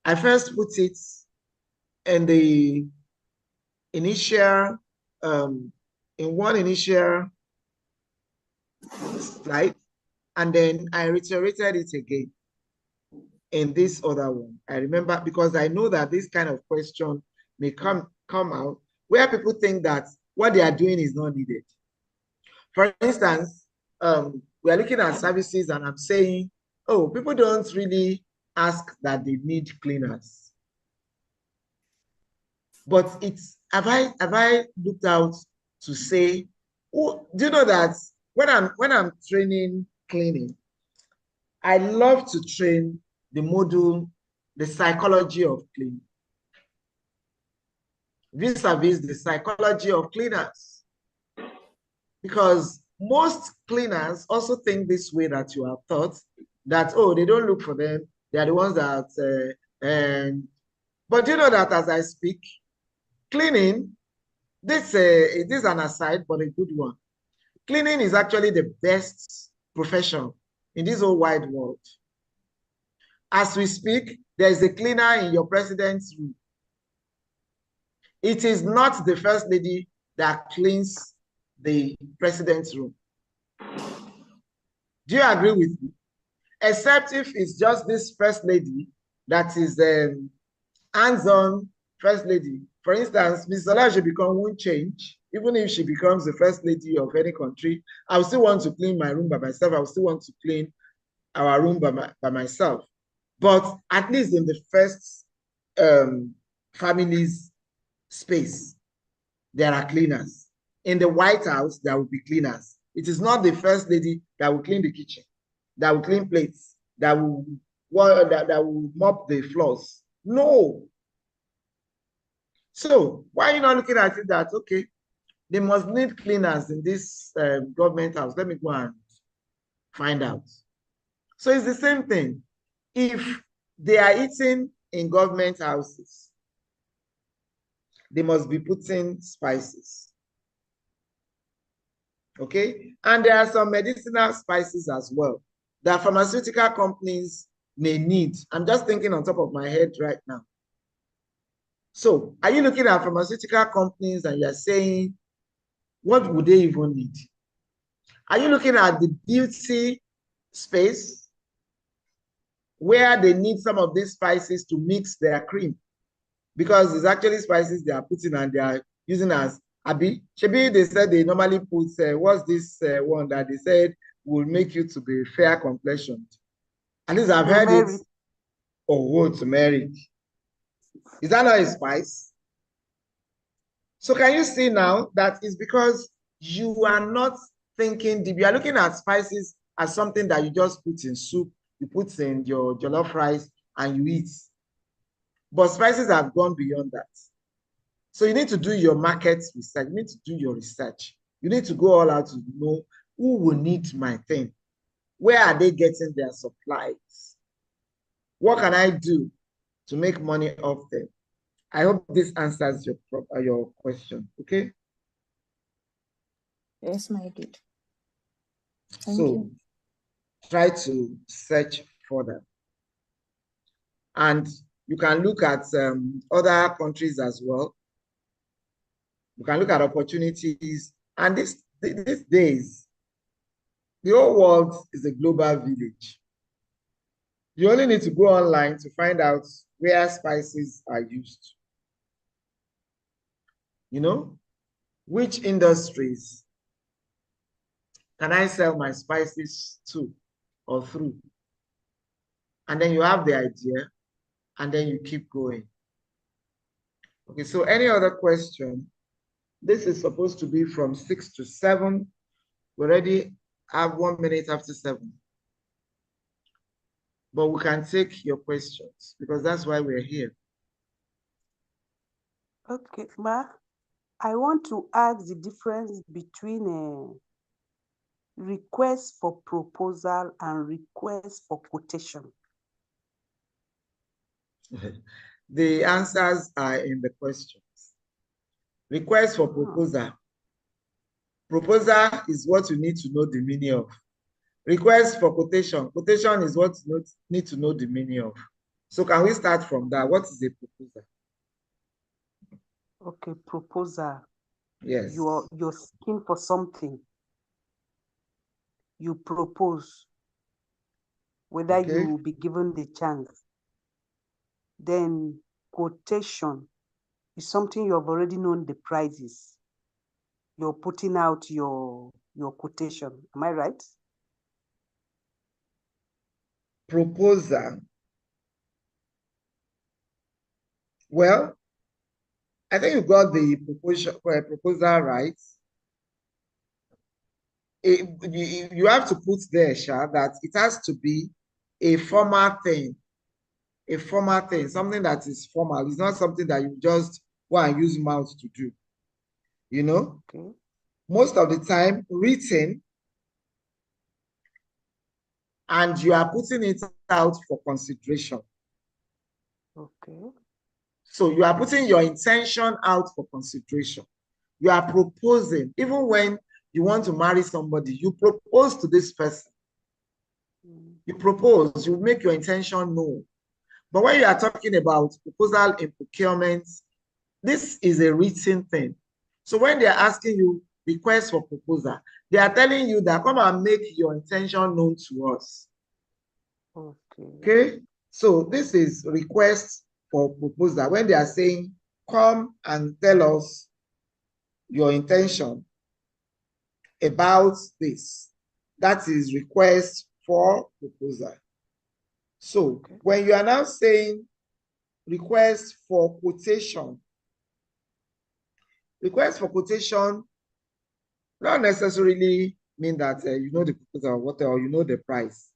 I first put it in the initial, in one initial slide, and then I reiterated it again in this other one. I remember because I know that this kind of question may come out where people think that what they are doing is not needed. For instance, we are looking at services and I'm saying, oh, people don't really ask that they need cleaners. But have I looked out to say, oh, do you know that when I'm training cleaning, I love to train the module, the psychology of cleaning, vis-a-vis the psychology of cleaners. Because most cleaners also think this way that you have thought, that, oh, they don't look for them. They are the ones that, but you know that as I speak, cleaning, it is an aside, but a good one. Cleaning is actually the best profession in this whole wide world. As we speak, there is a cleaner in your president's room. It is not the first lady that cleans the president's room. Do you agree with me? Except if it's just this first lady that is hands-on first lady. For instance, Ms. Zola won't change. Even if she becomes the first lady of any country, I will still want to clean my room by myself. I will still want to clean our room by myself. But at least in the first family's space, there are cleaners. In the White House, there will be cleaners. It is not the first lady that will clean the kitchen, that will clean plates, that will mop the floors. No. So why are you not looking at it that, okay, they must need cleaners in this government house? Let me go and find out. So it's the same thing. If they are eating in government houses, they must be putting spices. Okay? And there are some medicinal spices as well that pharmaceutical companies may need. I'm just thinking on top of my head right now. So are you looking at pharmaceutical companies and you're saying, what would they even need? Are you looking at the beauty space where they need some of these spices to mix their cream? Because it's actually spices they are putting and they are using as Abi. Shebi, they said they normally put, what's this one that they said will make you to be fair complexioned? At least I've heard it. Oh, turmeric. Is that not a spice? So can you see now that it's because you are not thinking deep. You are looking at spices as something that you just put in soup, you put in your jollof rice and you eat. But spices have gone beyond that. So you need to do your market research. You need to do your research. You need to go all out to know who will need my thing. Where are they getting their supplies? What can I do to make money off them? I hope this answers your question. Okay. Yes, my good. Thank So you. try to search further. And you can look at other countries as well. You can look at opportunities. And these days, the whole world is a global village. You only need to go online to find out where spices are used. You know, which industries can I sell my spices to or through? And then you have the idea, and then you keep going. Okay, so any other question? This is supposed to be from 6 to 7. We already have 1 minute after 7. But we can take your questions because that's why we're here. Okay, Ma, I want to ask the difference between request for proposal and request for quotation. The answers are in the questions. Request for proposal. Proposal is what you need to know the meaning of. Request for quotation. Quotation is what you need to know the meaning of. So can we start from that? What is a proposal? Okay, proposal. Yes. You're seeking for something. you propose, whether Okay. you will be given the chance. Then quotation is something you have already known the prices. You're putting out your quotation. Am I right? Proposal. Well, I think you got the proposal right. You have to put there, Sha, that it has to be a formal thing. A formal thing, something that is formal. It's not something that you just go and use mouth to do. You know, Okay. most of the time, written, and you are putting it out for consideration. Okay. So you are putting your intention out for consideration. You are proposing, even when you want to marry somebody, you propose to this person. You propose, you make your intention known. But when you are talking about proposal in procurement, this is a written thing. So when they are asking you request for proposal, they are telling you that come and make your intention known to us. Okay. Okay, so this is request for proposal. When they are saying come and tell us your intention about this, that is request for proposal. So Okay. when you are now saying request for quotation, request for quotation not necessarily mean that you know the proposal or whatever, or you know the price.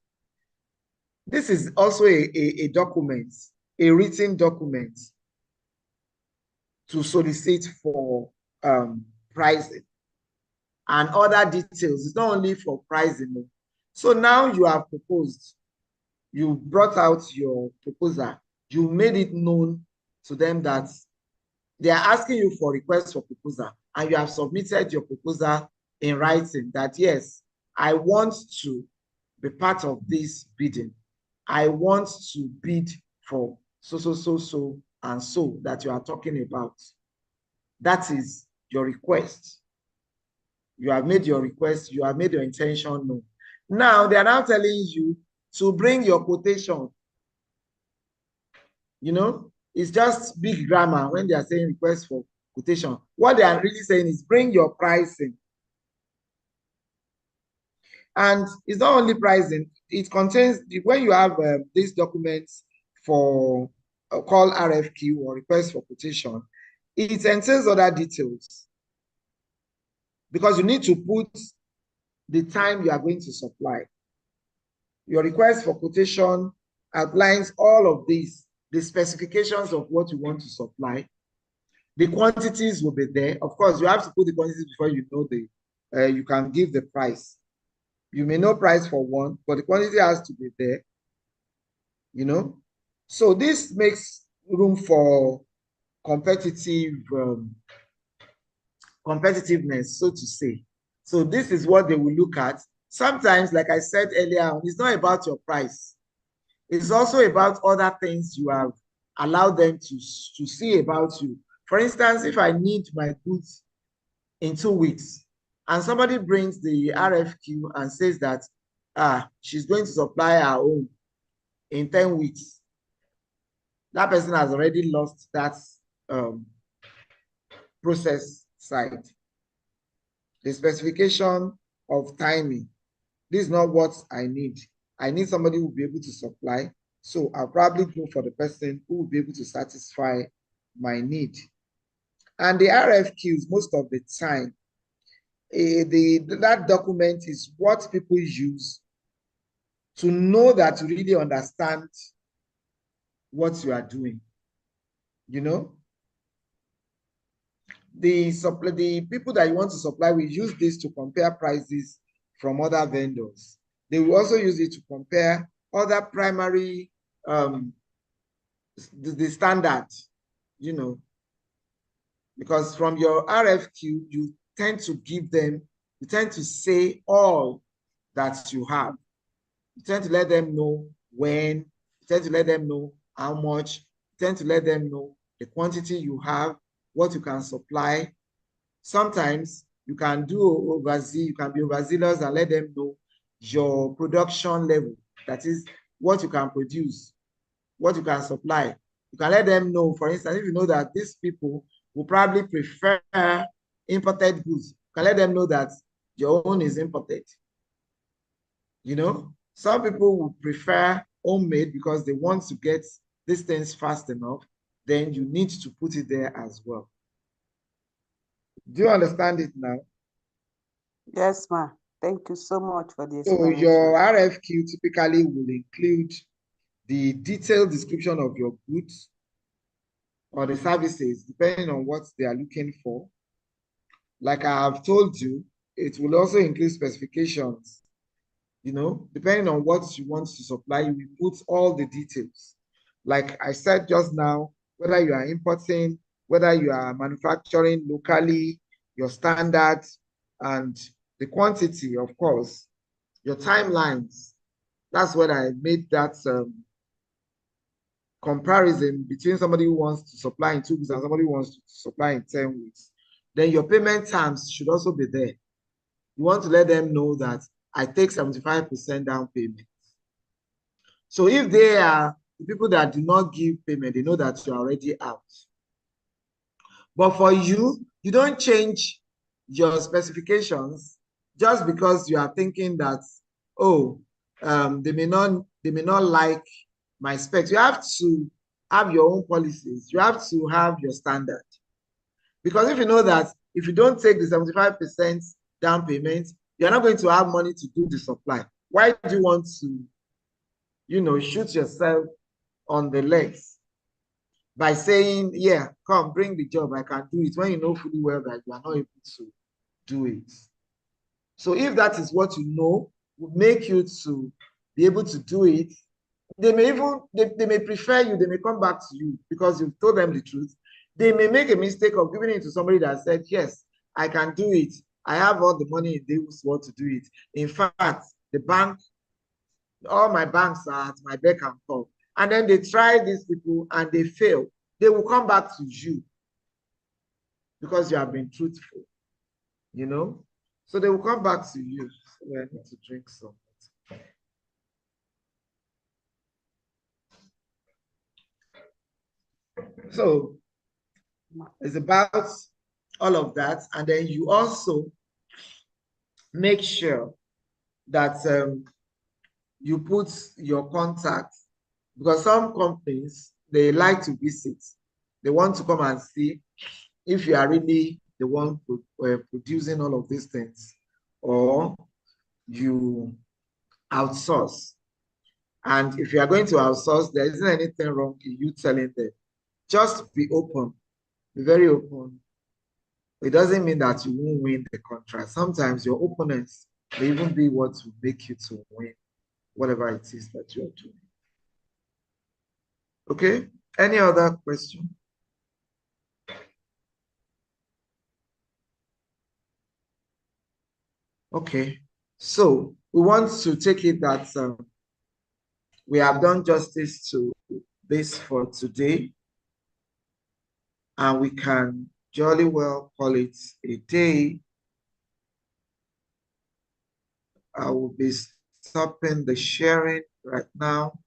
This is also a document, a written document to solicit for pricing and other details. It's not only for pricing. So now you have proposed, you brought out your proposal, you made it known to them that they are asking you for request for proposal, and you have submitted your proposal in writing that, yes, I want to be part of this bidding. I want to bid for so, and so that you are talking about. That is your request. You have made your request, you have made your intention known. Now, they are now telling you to bring your quotation. You know, it's just big grammar when they are saying request for quotation. What they are really saying is bring your pricing. And it's not only pricing, it contains, when you have these documents for called RFQ or request for quotation, it entails other details because you need to put the time you are going to supply. Your request for quotation outlines all of these, the specifications of what you want to supply. The quantities will be there. Of course, you have to put the quantities before you know you can give the price. You may know price for one, but the quantity has to be there, you know. So this makes room for competitiveness, so to say. So this is what they will look at. Sometimes, like I said earlier, it's not about your price. It's also about other things you have allowed them to see about you. For instance, if I need my goods in 2 weeks, and somebody brings the RFQ and says that she's going to supply her own in 10 weeks, that person has already lost that process side. The specification of timing, this is not what I need. I need somebody who will be able to supply. So I'll probably go for the person who will be able to satisfy my need. And the RFQs, most of the time, that document is what people use to know that you really understand what you are doing. You know, the people that you want to supply will use this to compare prices from other vendors. They will also use it to compare other primary the standard, you know, because from your RFQ, you tend to give them, you tend to say all that you have. You tend to let them know when, you tend to let them know how much, you tend to let them know the quantity you have, what you can supply. Sometimes you can do oversee, you can be overzealous and let them know your production level. That is what you can produce, what you can supply. You can let them know, for instance, if you know that these people will probably prefer imported goods, you can let them know that your own is imported. You know, some people would prefer homemade because they want to get these things fast enough. Then you need to put it there as well. Do you understand it now? Yes, ma. Thank you so much for the So explanation. your RFQ typically will include the detailed description of your goods or the services, depending on what they are looking for. Like I have told you, it will also include specifications. You know, depending on what you want to supply, you will put all the details. Like I said just now, whether you are importing, whether you are manufacturing locally, your standards, and the quantity, of course, your timelines. That's when I made that comparison between somebody who wants to supply in 2 weeks and somebody who wants to supply in 10 weeks. Then your payment terms should also be there. You want to let them know that I take 75% down payment. So if they are the people that do not give payment, they know that you're already out. But for you, you don't change your specifications just because you are thinking that, oh, they may not like my specs. You have to have your own policies. You have to have your standard. Because if you know that if you don't take the 75% down payment, you're not going to have money to do the supply. Why do you want to, you know, shoot yourself on the legs by saying, yeah, come, bring the job, I can do it, when you know fully well that you are not able to do it? So if that is what you know would make you to be able to do it, they may even, they may prefer you, they may come back to you because you've told them the truth. They may make a mistake of giving it to somebody that said, yes, I can do it. I have all the money in this world to do it. In fact, the bank, all my banks are at my beck and call. And then they try these people and they fail. They will come back to you because you have been truthful, you know? So they will come back to you. So I need to drink some. So it's about all of that. And then you also make sure that you put your contact, because some companies, they like to visit. They want to come and see if you are really the one producing all of these things, or you outsource. And if you are going to outsource, there isn't anything wrong in you telling them. Just be open, be very open. It doesn't mean that you won't win the contract. Sometimes your openness may even be what will make you to win whatever it is that you're doing. Okay, any other question? Okay, so we want to take it that we have done justice to this for today, and we can jolly well call it a day. I will be stopping the sharing right now,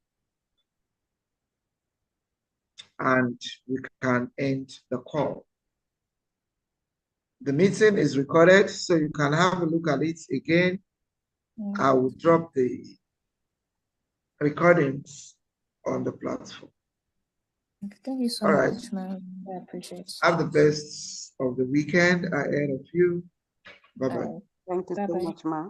and we can end the call. The meeting is recorded, so you can have a look at it again. I will drop the recordings on the platform. Thank you so All right. much, man. I appreciate it. Have the best of the weekend ahead of you. Bye-bye. Thank you so much, ma.